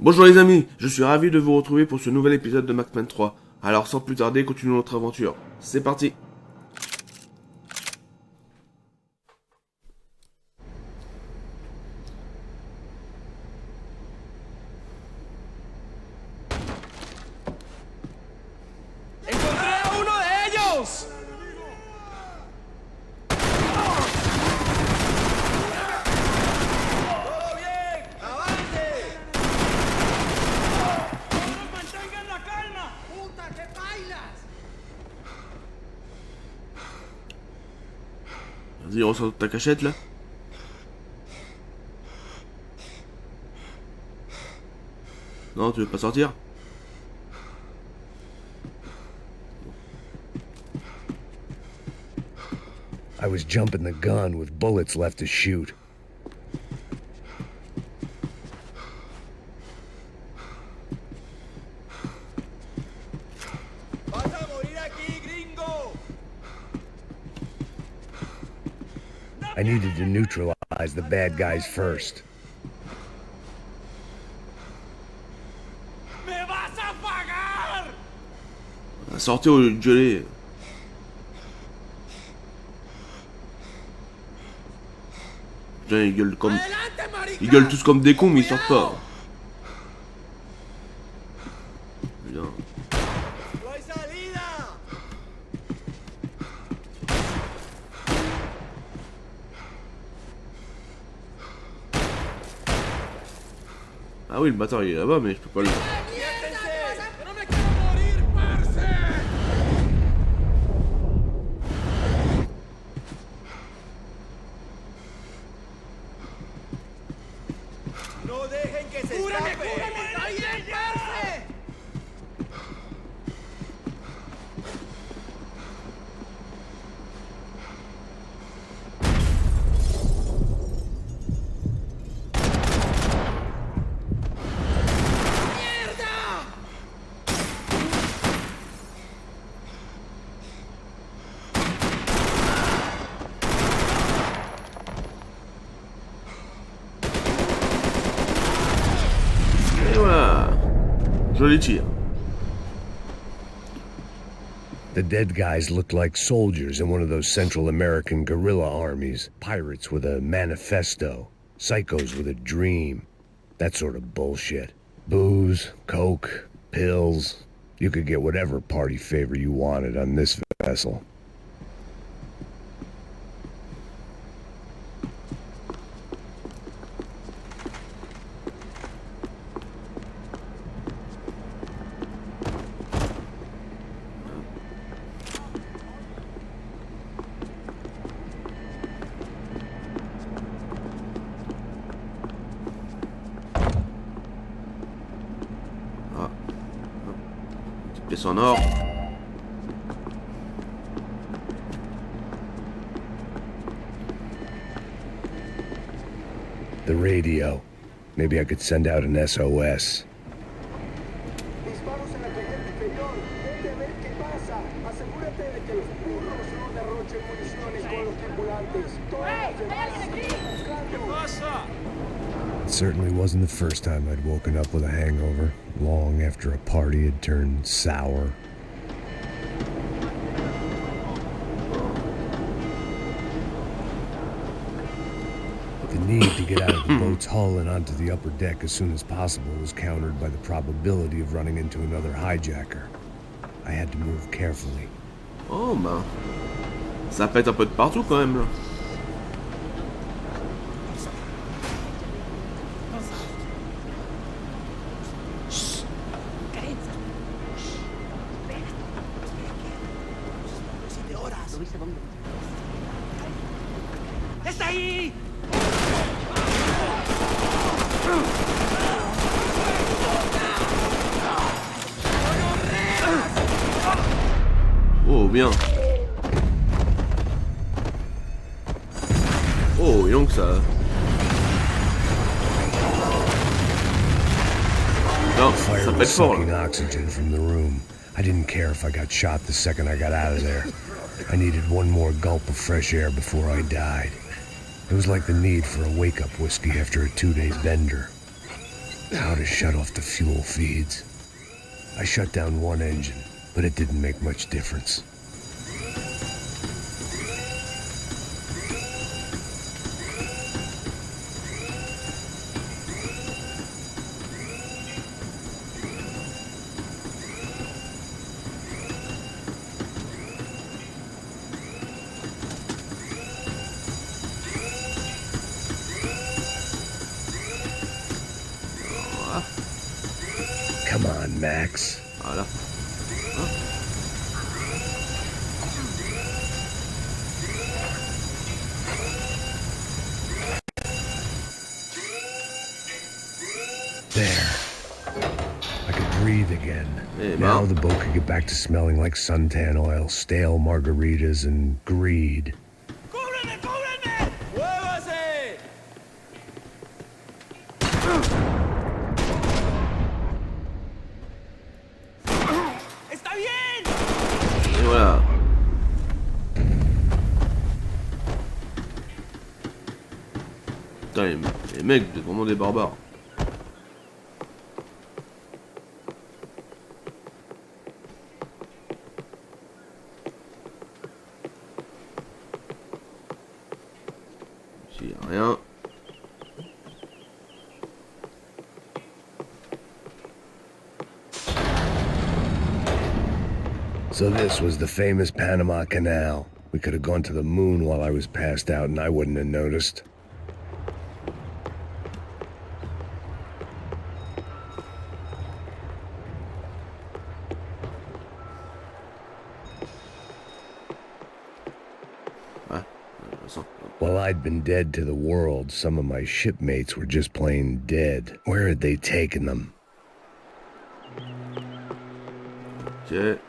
Bonjour les amis, je suis ravi de vous retrouver pour ce nouvel épisode de Macman 3. Alors sans plus tarder, continuons notre aventure. C'est parti. Vas-y, ressors de ta cachette là. Non, tu veux pas sortir? I was jumping the gun with bullets left to shoot. I needed to neutralize the bad guys first. Sortez au lieu de gueuler. Putain, ils gueulent tous comme des cons, mais ils sortent pas. Bien. Ah oui, le bâtard il est là-bas, mais je peux pas le... Joli tir. The dead guys looked like soldiers in one of those Central American guerrilla armies. Pirates with a manifesto. Psychos with a dream. That sort of bullshit. Booze, coke, pills. You could get whatever party favor you wanted on this vessel. Pièce en or. The radio. Maybe I could send out an SOS. It certainly wasn't the first time I'd woken up with a hangover, long after a party had turned sour. The need to get out of the boat's hull and onto the upper deck as soon as possible was countered by the probability of running into another hijacker. I had to move carefully. Oh bah... Ça pète un peu de partout quand même là. ¡Está ahí! Oh bien. Oh, et donc ça... Non, ça pète fort là. Oxygen from the room. I didn't care if I got shot the second I got out of there. I needed one more gulp of fresh air before I died. It was like the need for a wake-up whiskey after a 2-day bender. How to shut off the fuel feeds. I shut down one engine, but it didn't make much difference. Come on, Max. Voilà. Hein? There. I could breathe again. Eh Now ben. the boat could get back to smelling like suntan oil, stale margaritas, and greed. ¡Cúbreme, cúbreme! ¡Muévase! ¡Está bien! Et voilà. Putain, les mecs, vous êtes vraiment des barbares. Ici, y a rien. So this was the famous Panama Canal. We could have gone to the moon while I was passed out and I wouldn't have noticed. Ouais, de toute façon. While I'd been dead to the world, some of my shipmates were just plain dead. Where had they taken them? Ok.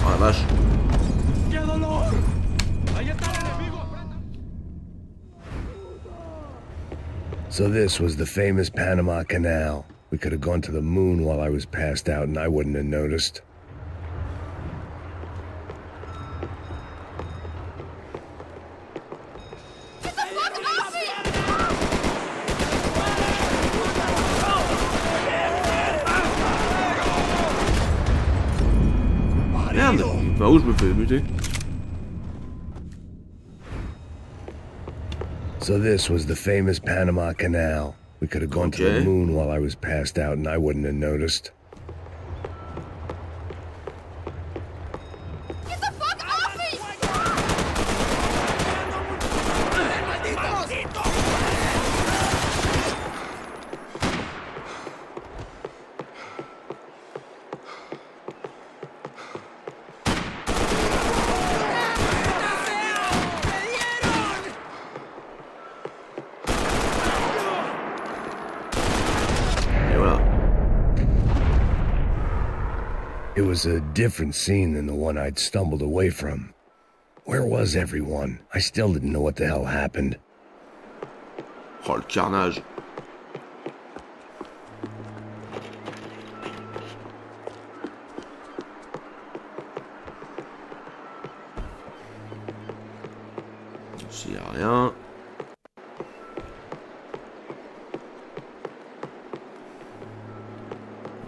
Oh la vache. ¡Qué dolor! ¡Ahí está el enemigo! So this was the famous Panama Canal. We could have gone to the moon while I was passed out and I wouldn't have noticed. Merde. Bah où je me fais buter? So this was the famous Panama Canal. We could have gone to the Okay. moon while I was passed out and I wouldn't have noticed. Get the fuck off me! Et voilà. It was a different scene than the one I'd stumbled away from. Where was everyone? I still didn't know what the hell happened. Oh le carnage. Ici y a rien.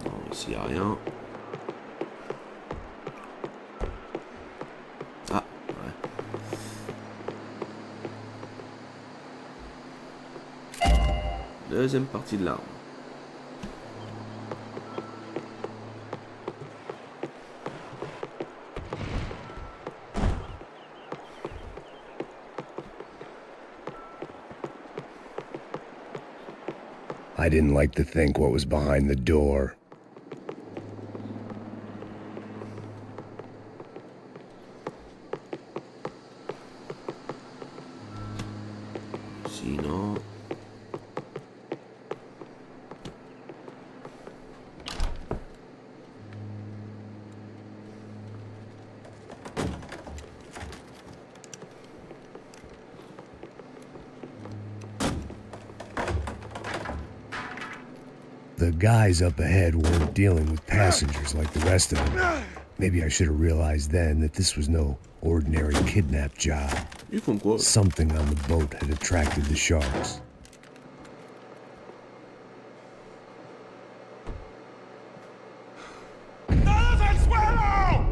Non, ici y a rien. Ah, ouais. Deuxième partie de l'arme. I didn't like to think what was behind the door. Sinon... The guys up ahead weren't dealing with passengers like the rest of them. Maybe I should have realized then that this was no ordinary kidnap job. Ils font quoi? Something on the boat had attracted the sharks. ¡Todos al suelo!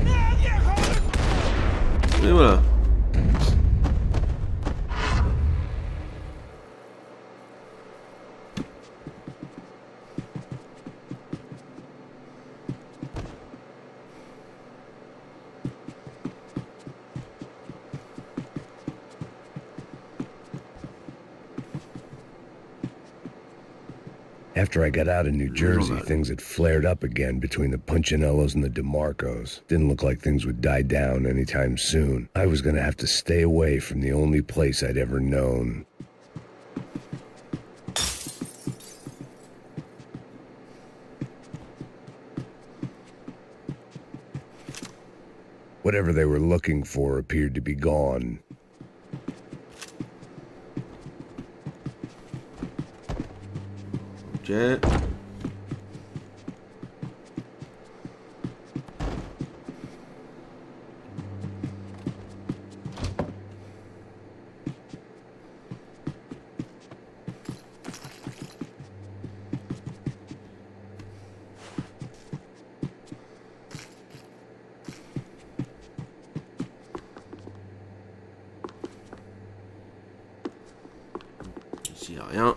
¡Nadie, joder! Et voilà. After I got out of New Jersey, things had flared up again between the Punchinellos and the DeMarcos. Didn't look like things would die down anytime soon. I was gonna have to stay away from the only place I'd ever known. Whatever they were looking for appeared to be gone. Ok. Ici, y a rien.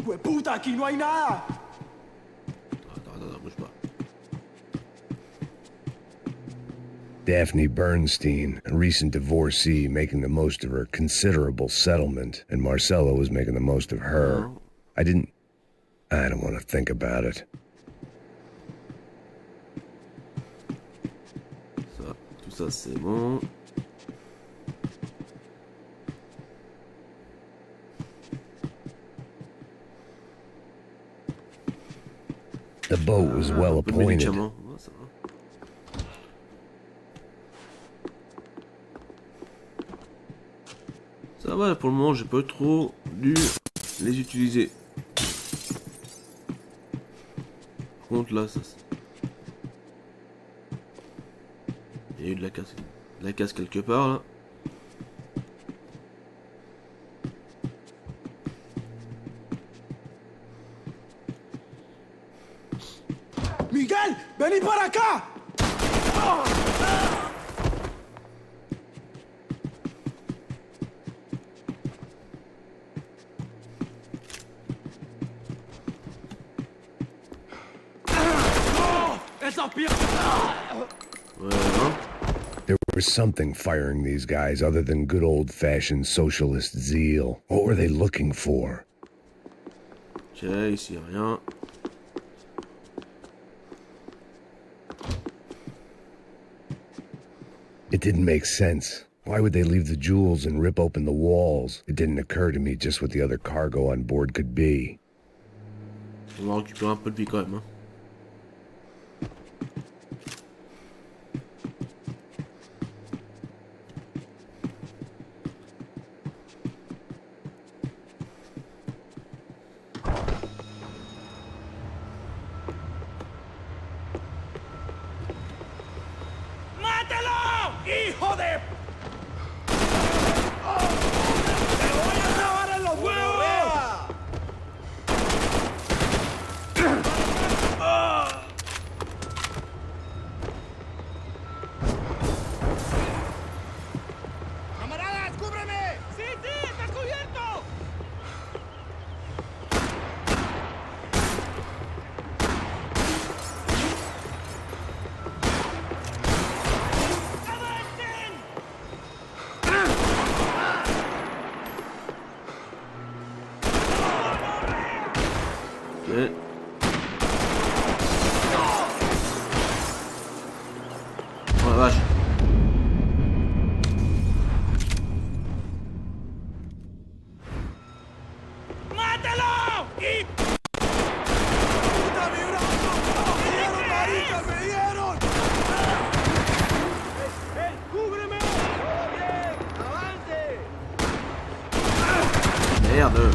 ¡Hueputa, aquí no hay nada! Attends, bouge pas. Daphne Bernstein, a recent divorcee, making the most of her considerable settlement, and Marcella was making the most of her. I don't want to think about it. Ça, tout ça c'est bon. The boat was well Un peu de appointed. médicaments. Ouais, ça va. Ça va, pour le moment, j'ai pas trop dû les utiliser. Par contre, là, ça. Il y a eu de la casse. De la casse quelque part, là. ¡Miguel! ¡Vení para acá! ¡Esa pierna! Ouais, hein. There was something firing these guys other than good old-fashioned socialist zeal. What were they looking for? Ok, ici, y a rien. It didn't make sense. Why would they leave the jewels and rip open the walls? It didn't occur to me just what the other cargo on board could be. On va récupérer un peu de vie quand même, hein. ¡Mátalo! ¡Hijo de... ¡Te voy a clavar en los huevos! ¡Camaradas, cúbreme! ¡Sí, sí! ¡Estás cubierto! ¡Avancen! Ok. Oh la vache. ¡Mátalo! ¡Y... ¡Puta, mi brazo! ¡Me dieron, marica! ¡Me dieron! ¡Ey, cúbreme! ¡Todo bien! ¡Avance! Merde.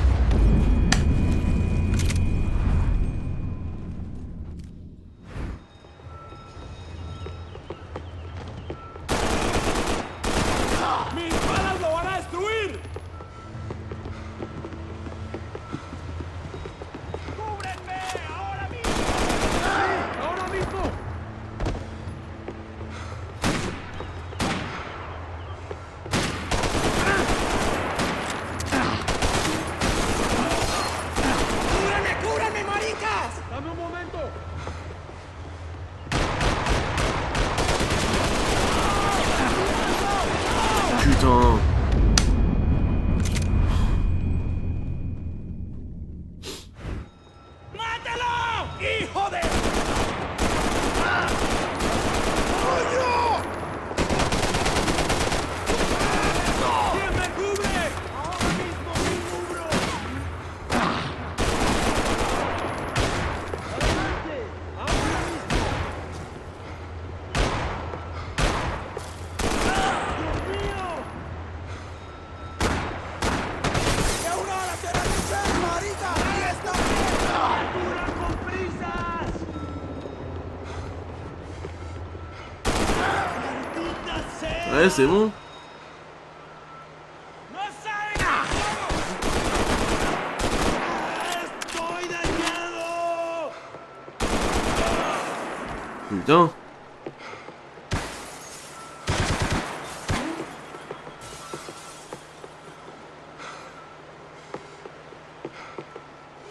¡Mis balas lo van a destruir! ¡Cúbrenme! ¡Ahora mismo! ¡Sí! ¡Ahora mismo! ¡Cúbranme, cúbranme, maricas! ¡Dame un momento! Putain. ¡Mátalo! ¡Hijo de... ¡Coño! ¿Quién me cubre? ¡Ahora mismo me cubro! ¡Adelante! ¡Ahora mismo! ¡Dios mío! ¡Es una hora de la marica! ¡Ahí está! ¡Cura con prisas! ¡Maldita sea! Ouais, c'est bon. ¡No saben cómo! ¡Estoy dañado! Putain.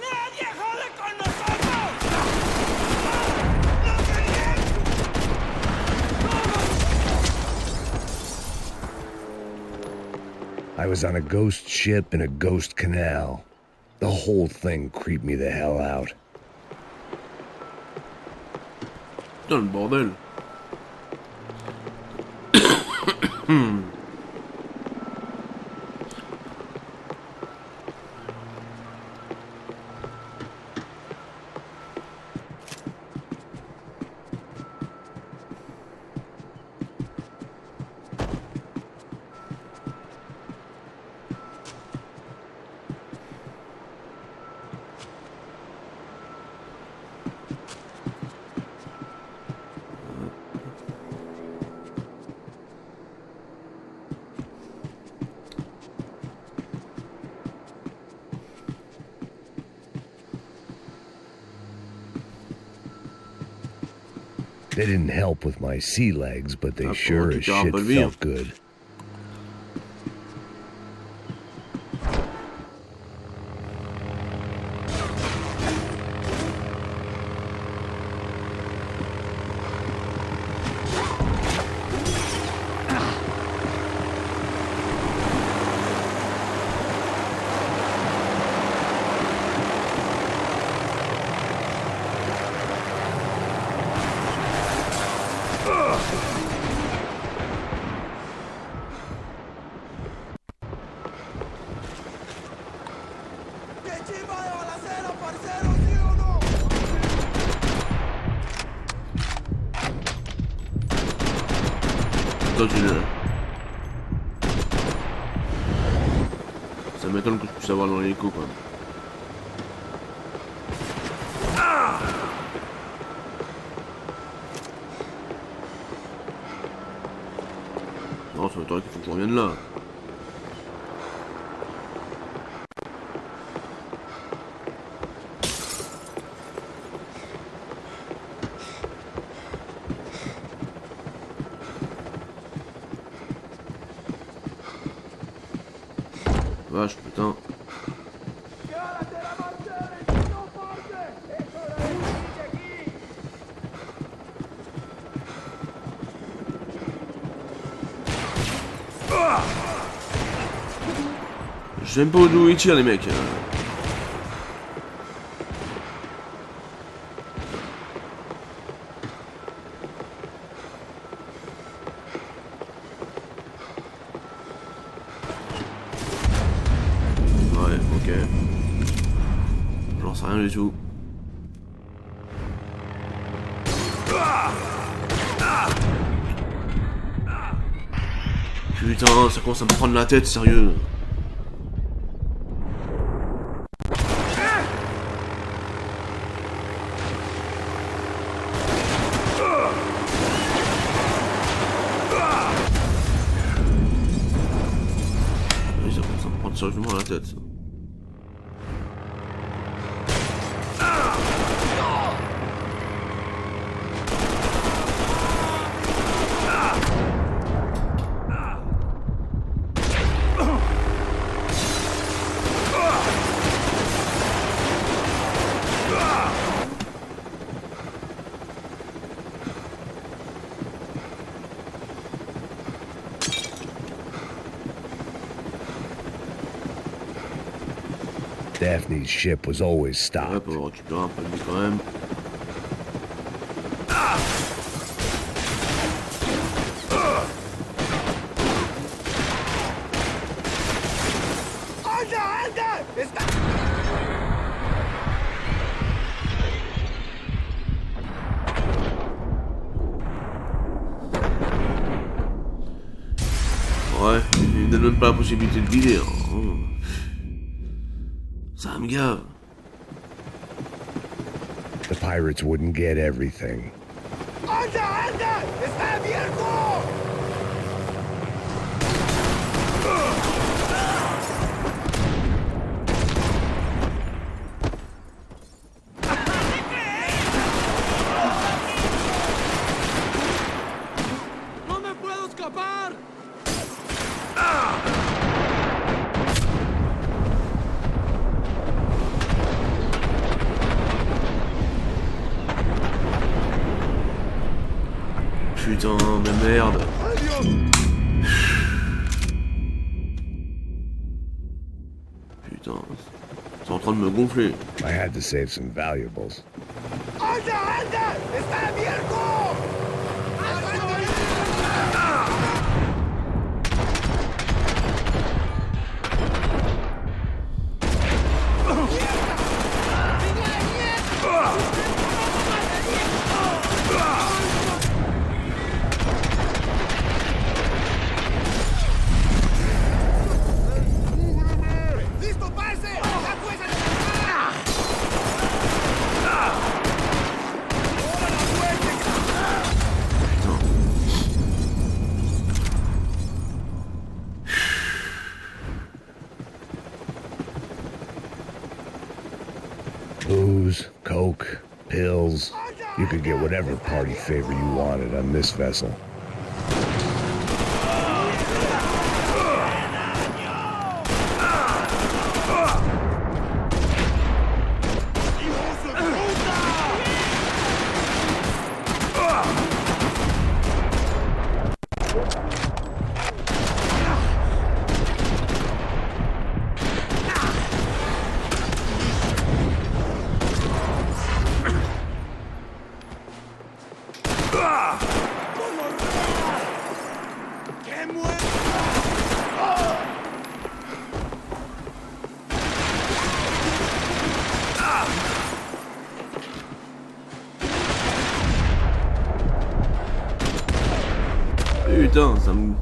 ¡Nadie jode con nosotros! ¡No querían! I was on a ghost ship in a ghost canal. The whole thing creeped me the hell out. Putain, le bordel. They didn't help with my sea legs, but they Ah, sure bon, as tu gardes shit pas le vie, felt good. ¡Qué chimba de balacera, parcero! ¿Sí o no? Continue. Ça m'étonne que je puisse avoir dans l'hélico, quoi. Non, ça m'étonnerait qu'il faut que je revienne là. Vache, putain. ¡Quédate la marcha y no parte! ¡Es hora de salir de aquí! Je sais même pas d'où ils tirent, les mecs. Ouais, ok. J'en sais rien du tout. Putain, ça commence à me prendre la tête, sérieux. Oui, ça commence à me prendre sérieusement la tête. Daphne's ship was always Ouais, stopped. pour récupérer un peu de vie quand même. ¡Anda, anda! ¡Está! Ouais, il ne donne même pas la possibilité de vider. Hein. Ça me gave. The pirates wouldn't get everything. ¡Anda, anda! ¡Está abierto! ¡No me puedo escapar! Putain, mais merde. Putain, c'est en train de me gonfler. I had to save some valuables. ¡Anda, anda! ¡Está abierto! ¡Listo, parce! ¡La fuerza de Booze, coke, pills. You could get whatever party favor you wanted on this vessel. ¡Qué muerto! Putain, ça me...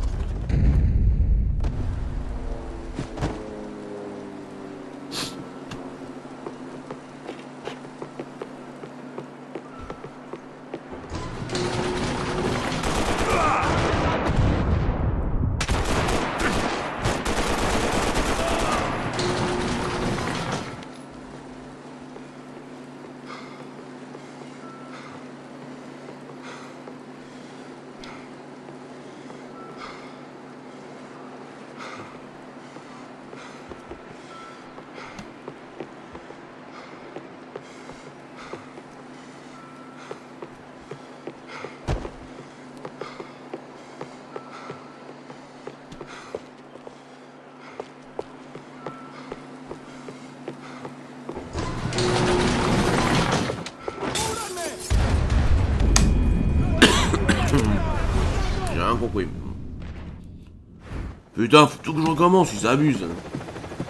J'ai rien compris. Putain, faut tout que je recommence, ils s'abusent.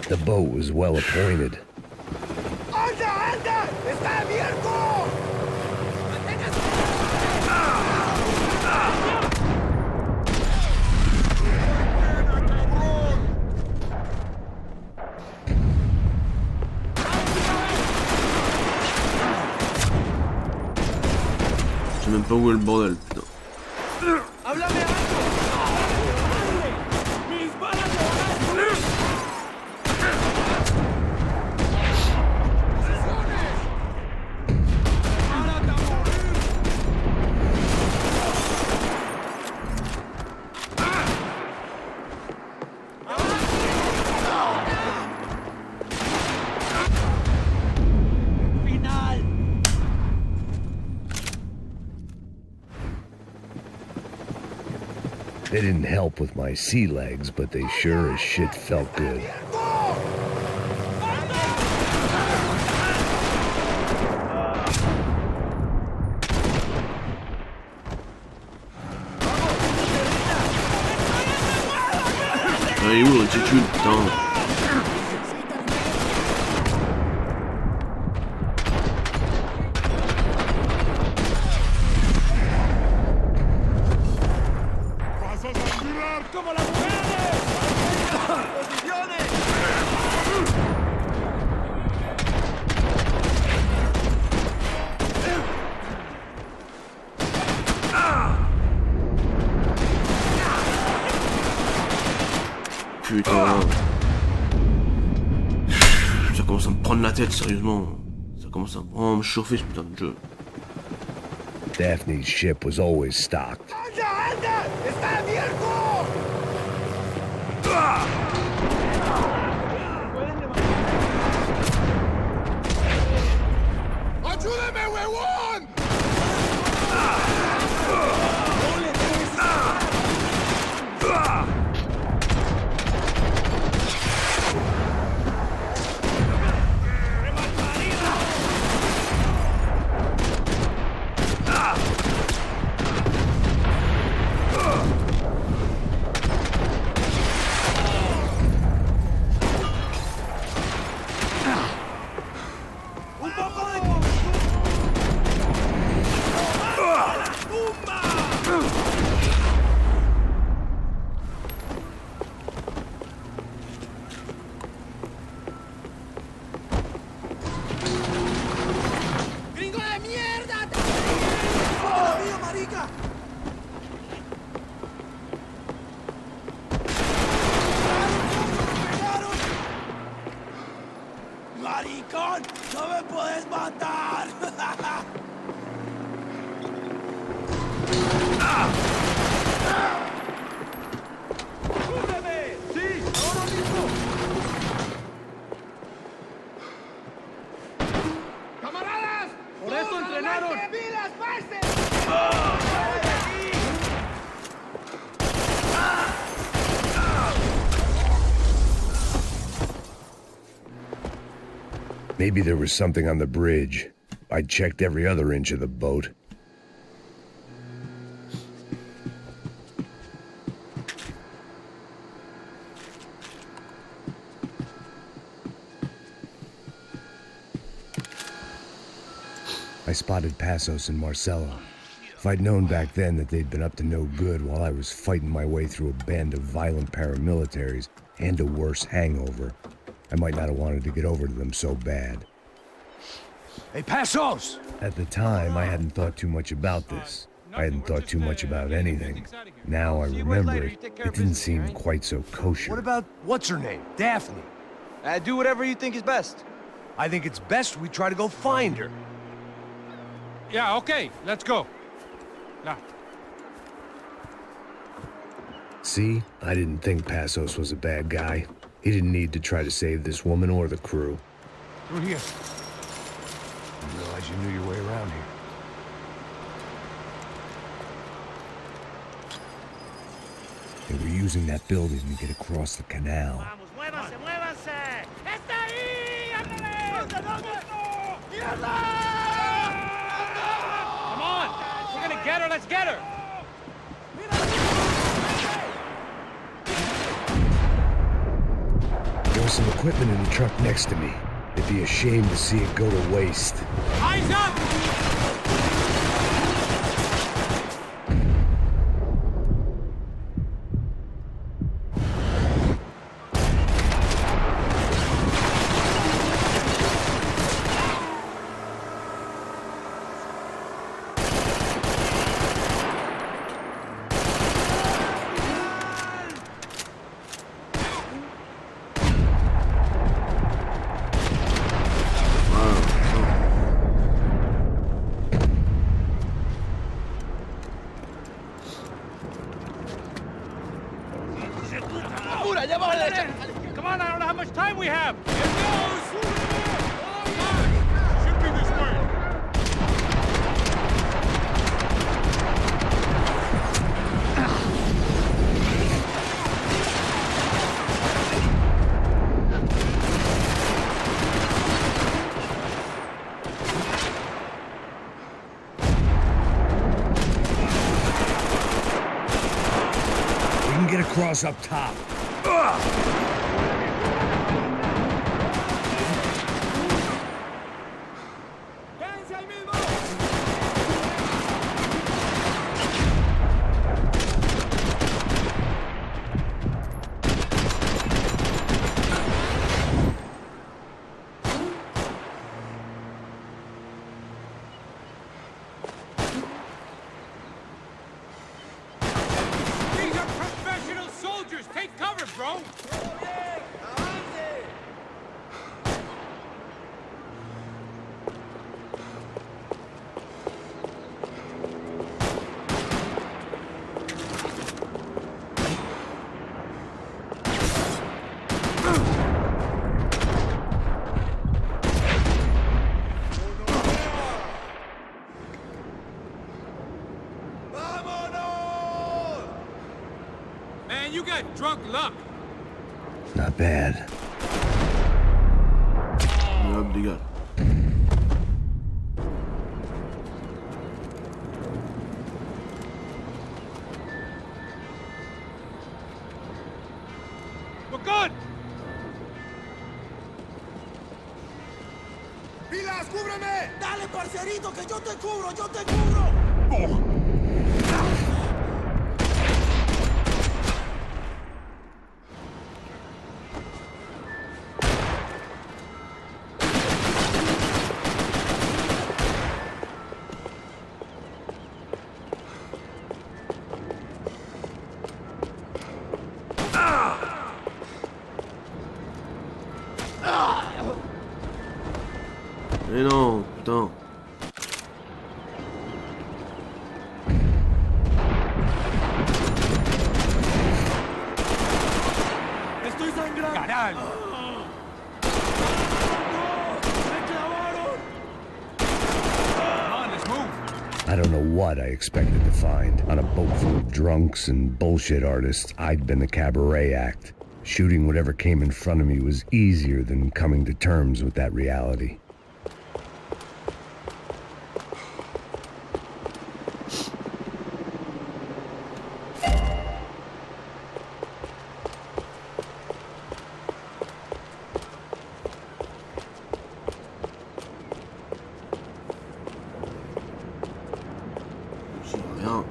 The boat was well appointed. ¡Anda, abierto! Je sais même pas où est le bordel, putain. ¡Háblame algo! ¡Mis balas se van a destruir! ¡Párate a morir! ¡Final! They didn't help with my sea legs, but they sure as shit felt good. Allez, où l'altitude, putain. ¡Como las mujeres! ¡Posiciones! Putain. Ça commence à me prendre la tête, sérieusement. Ça commence à vraiment me chauffer, ce putain de jeu. Daphne's ship was always stocked. ¡Anda, anda! ¡Está abierto! ¡Ayúdame, huevón! ¡Un poco de tumba! ¡Gringo de mierda! ¡Oh, mío, marica! ¡Maricón! ¡No me puedes matar! ¡Cúbreme! ¡Sí! ¡Ahora mismo! ¡Camaradas! ¡Por eso entrenaron! ¡Vidas, pasen! Maybe there was something on the bridge. I checked every other inch of the boat. I spotted Passos and Marcella. If I'd known back then that they'd been up to no good while I was fighting my way through a band of violent paramilitaries and a worse hangover, I might not have wanted to get over to them so bad. Hey, Passos! At the time, I hadn't thought too much about this. I hadn't thought too much about anything. Now I remember it didn't seem quite so kosher. What about what's her name? Daphne. Do whatever you think is best. I think it's best we try to go find her. Yeah, okay, let's go. Now. See, I didn't think Passos was a bad guy. He didn't need to try to save this woman or the crew. Through here. Didn't realize you knew your way around here. They were using that building to get across the canal. ¡Vamos, muévanse, muévanse! ¡Está ahí! ¡Ándale! ¡Mierda! Come on! We're gonna get her, let's get her! There was some equipment in the truck next to me. It'd be a shame to see it go to waste. Eyes up! Come on, I don't know how much time we have. Here goes. Should be this way. We can get across up top. These are professional soldiers. Take cover, bro. Man, you got drunk luck. Not bad. Hop, dégage. We're good. ¡Pilas, cúbreme! ¡Dale, parcerito, que yo te cubro, yo te cubro! Mais non, putain. ¡Estoy sangrando! Caralho. ¡Me clavaron! Come on, let's move. I don't know what I expected to find. On a boat full of drunks and bullshit artists, I'd been the cabaret act. Shooting whatever came in front of me was easier than coming to terms with that reality. J'y vois rien.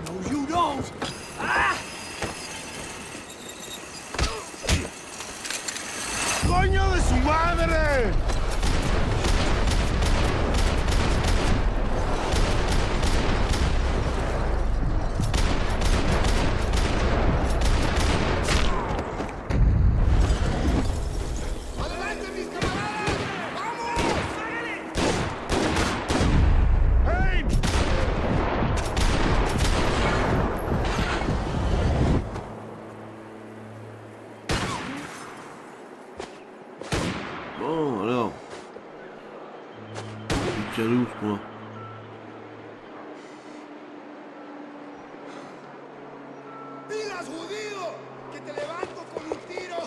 No, you don't! ¡Ah! ¡Coño de su madre! tient d'où ce point? ¡Pilas, judío! ¡Que te levanto con un tiro!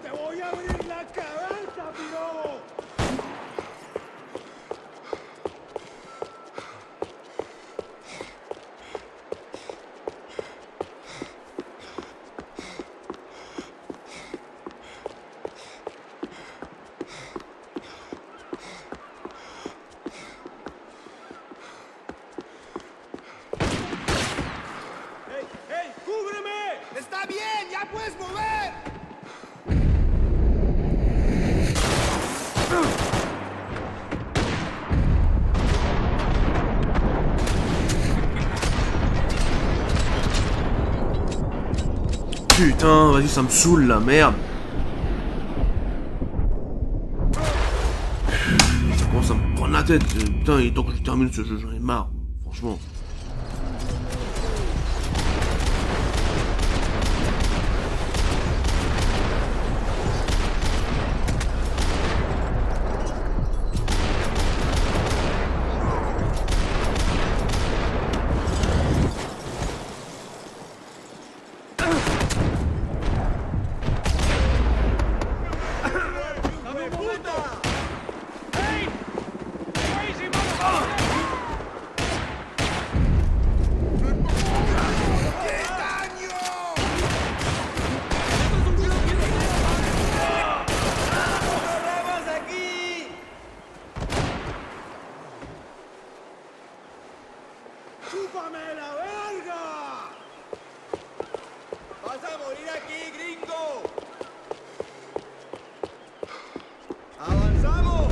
¡Te voy a abrir la cabeza, pirobo! ¡Está bien! ¡Ya puedes mover! Putain, vas-y, ça me saoule la merde. Ça commence à me prendre la tête. Putain, il est temps que je termine ce jeu, j'en ai marre. Franchement. ¡Chúpame la verga! ¡Vas a morir aquí, gringo! ¡Avanzamos!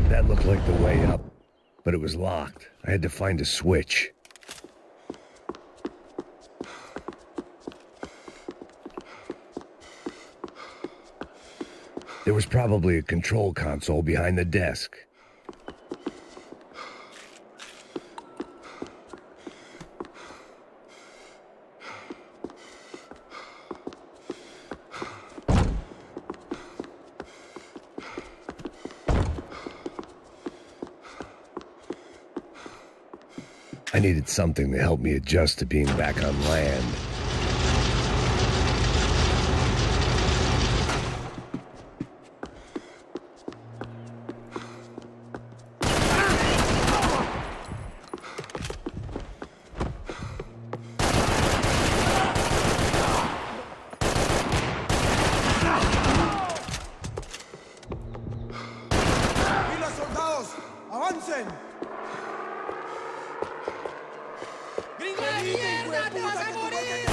That looked like the way up, but it was locked. I had to find a switch. There was probably a control console behind the desk. I needed something to help me adjust to being back on land. ¡Pilas, soldados! ¡Avancen! ¡Gringo de mierda! ¡Te vas a morir!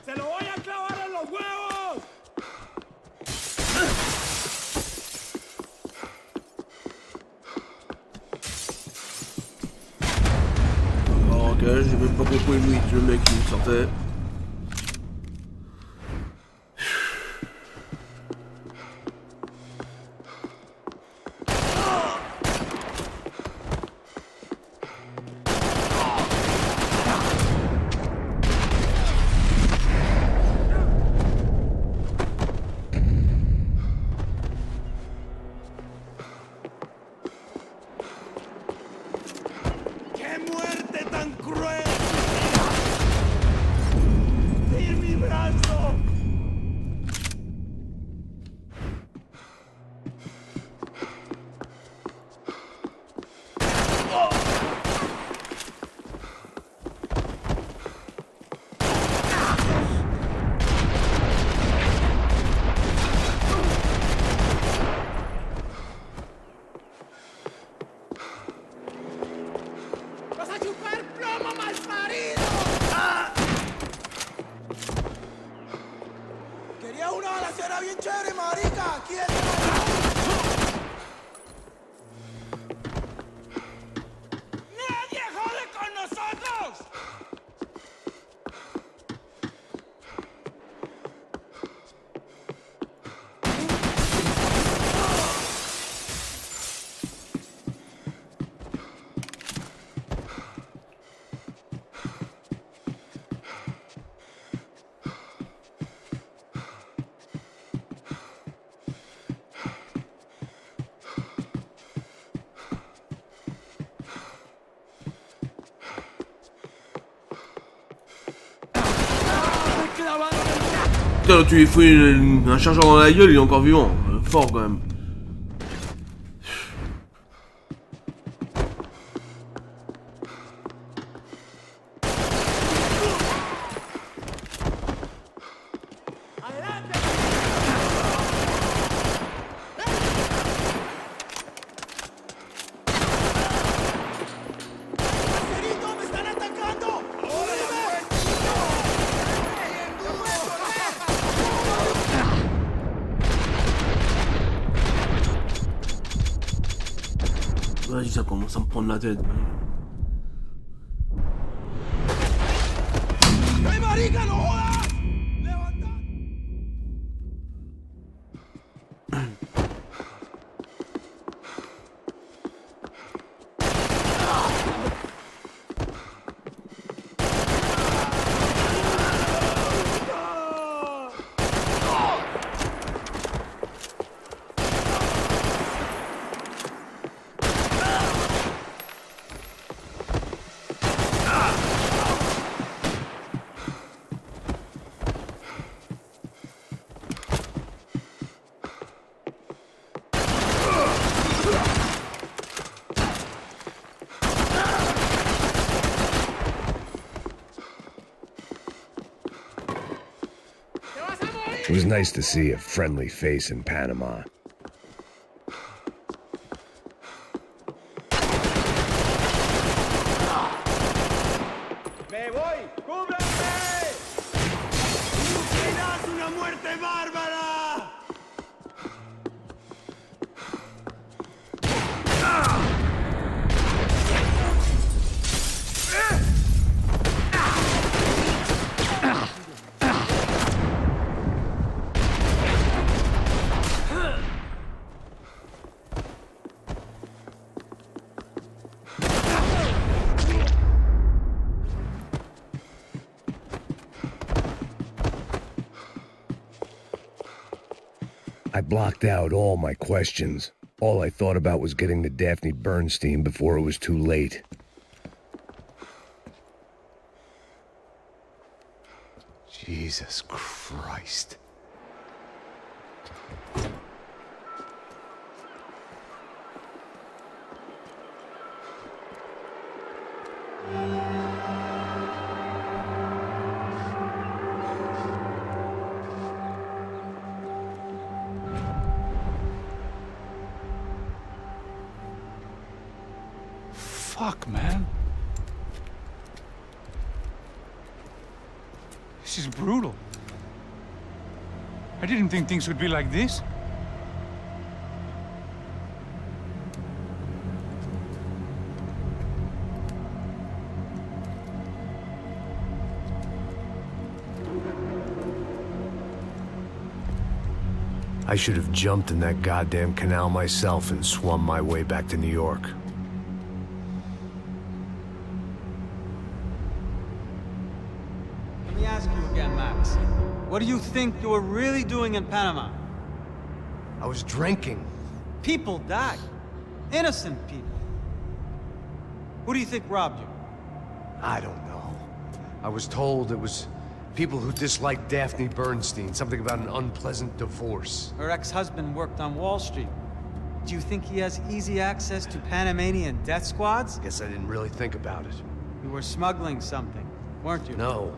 ¡Se lo voy a clavar en los huevos! Ok, j'ai même pas compris le mec qui me sortait. ¡Qué muerte tan cruel! ¡Ir mi brazo! ¡Vas a chupar plomo, malparido! trinchera, marica. Aquí está. ¡Nadie jode con nosotros! Putain, tu lui fouilles un chargeur dans la gueule, il est encore vivant. Fort quand même. ¡Marcelito, me están atacando! Vas-y, ça commence à me prendre la tête. ¡Hey, marica, no jodas! ¡Levanta! It was nice to see a friendly face in Panama. ¡Me voy! ¡Cúbreme! ¡Serás una muerte bárbara! I blocked out all my questions. All I thought about was getting to Daphne Bernstein before it was too late. Jesus Christ. Fuck, man. This is brutal. I didn't think things would be like this. I should have jumped in that goddamn canal myself and swum my way back to New York. Let me ask you again, Max. What do you think you were really doing in Panama? I was drinking. People died. Innocent people. Who do you think robbed you? I don't know. I was told it was people who disliked Daphne Bernstein, something about an unpleasant divorce. Her ex-husband worked on Wall Street. Do you think he has easy access to Panamanian death squads? Guess I didn't really think about it. You were smuggling something, weren't you? No.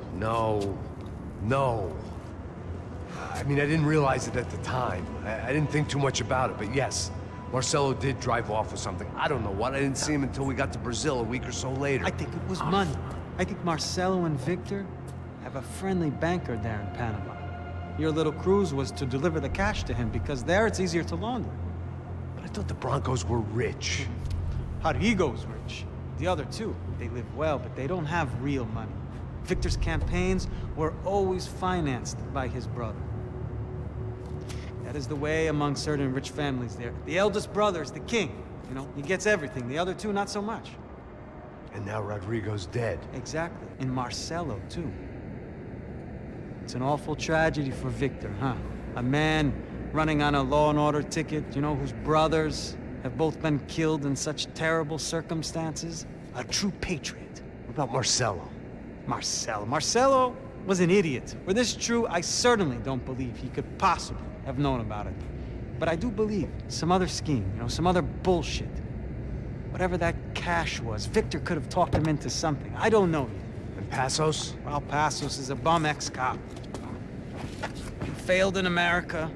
I mean, I didn't realize it at the time. I didn't think too much about it, but yes, Marcelo did drive off with something. I don't know what. I didn't see him until we got to Brazil a week or so later. I think it was money. I think Marcelo and Victor have a friendly banker there in Panama. Your little cruise was to deliver the cash to him because there it's easier to launder. But I thought the Broncos were rich. Rodrigo's rich. The other two, they live well, but they don't have real money. Victor's campaigns were always financed by his brother. That is the way among certain rich families there. The eldest brother is the king. You know, he gets everything. The other two, not so much. And now Rodrigo's dead. Exactly. And Marcelo, too. It's an awful tragedy for Victor, huh? A man running on a law and order ticket, you know, whose brothers have both been killed in such terrible circumstances. A true patriot. What about Marcelo? Marcelo was an idiot. Were this true, I certainly don't believe he could possibly have known about it. But I do believe some other scheme, you know, some other bullshit. Whatever that cash was, Victor could have talked him into something. I don't know yet. And Passos? Well, Passos is a bum ex-cop. He failed in America,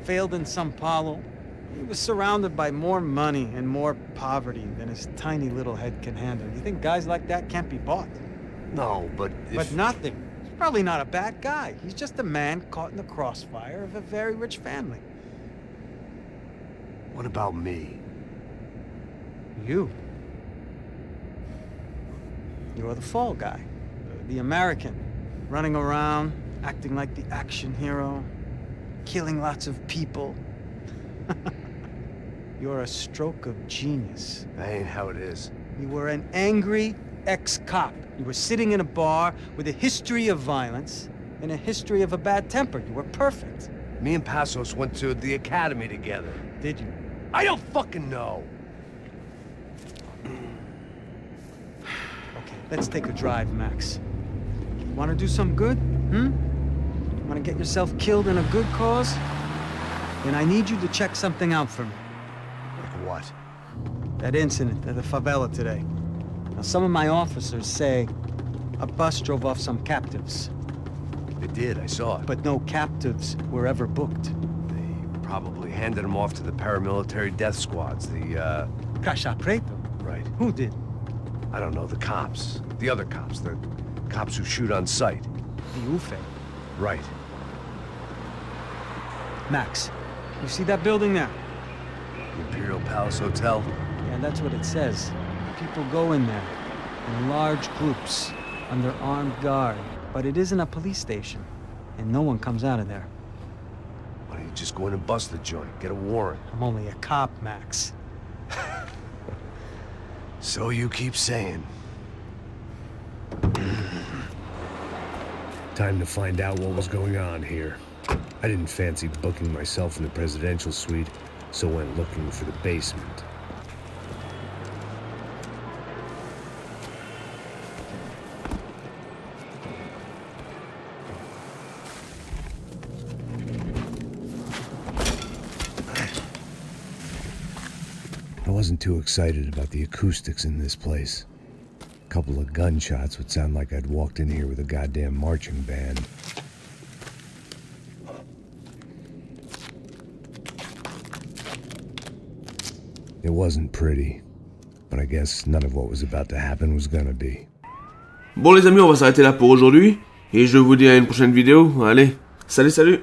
failed in Sao Paulo. He was surrounded by more money and more poverty than his tiny little head can handle. You think guys like that can't be bought? No, but But nothing. He's probably not a bad guy. He's just a man caught in the crossfire of a very rich family. What about me? You. You're the fall guy. The American. Running around, acting like the action hero. Killing lots of people. You're a stroke of genius. That ain't how it is. You were an angry ex-cop. You were sitting in a bar with a history of violence and a history of a bad temper. You were perfect. Me and Passos went to the academy together. Did you? I don't fucking know. Okay, let's take a drive, Max. Want to do some good? Want to get yourself killed in a good cause? Then I need you to check something out for me. Like what? That incident at the favela today. Now, some of my officers say a bus drove off some captives, It did, I saw it. but no captives were ever booked. They probably handed them off to the paramilitary death squads, the, Caixa Preto? Right. Who did? I don't know, the cops. The other cops, the cops who shoot on sight. The UFE. Right. Max, you see that building there? The Imperial Palace Hotel? Yeah, that's what it says. People go in there in large groups under armed guard, but it isn't a police station, and no one comes out of there. Why don't you just go in and bust the joint, get a warrant? I'm only a cop, Max. So you keep saying. Time to find out what was going on here. I didn't fancy booking myself in the presidential suite, so went looking for the basement. I wasn't too excited about the acoustics in this place. A couple of gunshots would sound like I'd walked in here with a goddamn marching band. It wasn't pretty, but I guess none of what was about to happen was gonna be. Bon les amis, on va s'arrêter là pour aujourd'hui, et je vous dis à une prochaine vidéo. Allez, salut salut!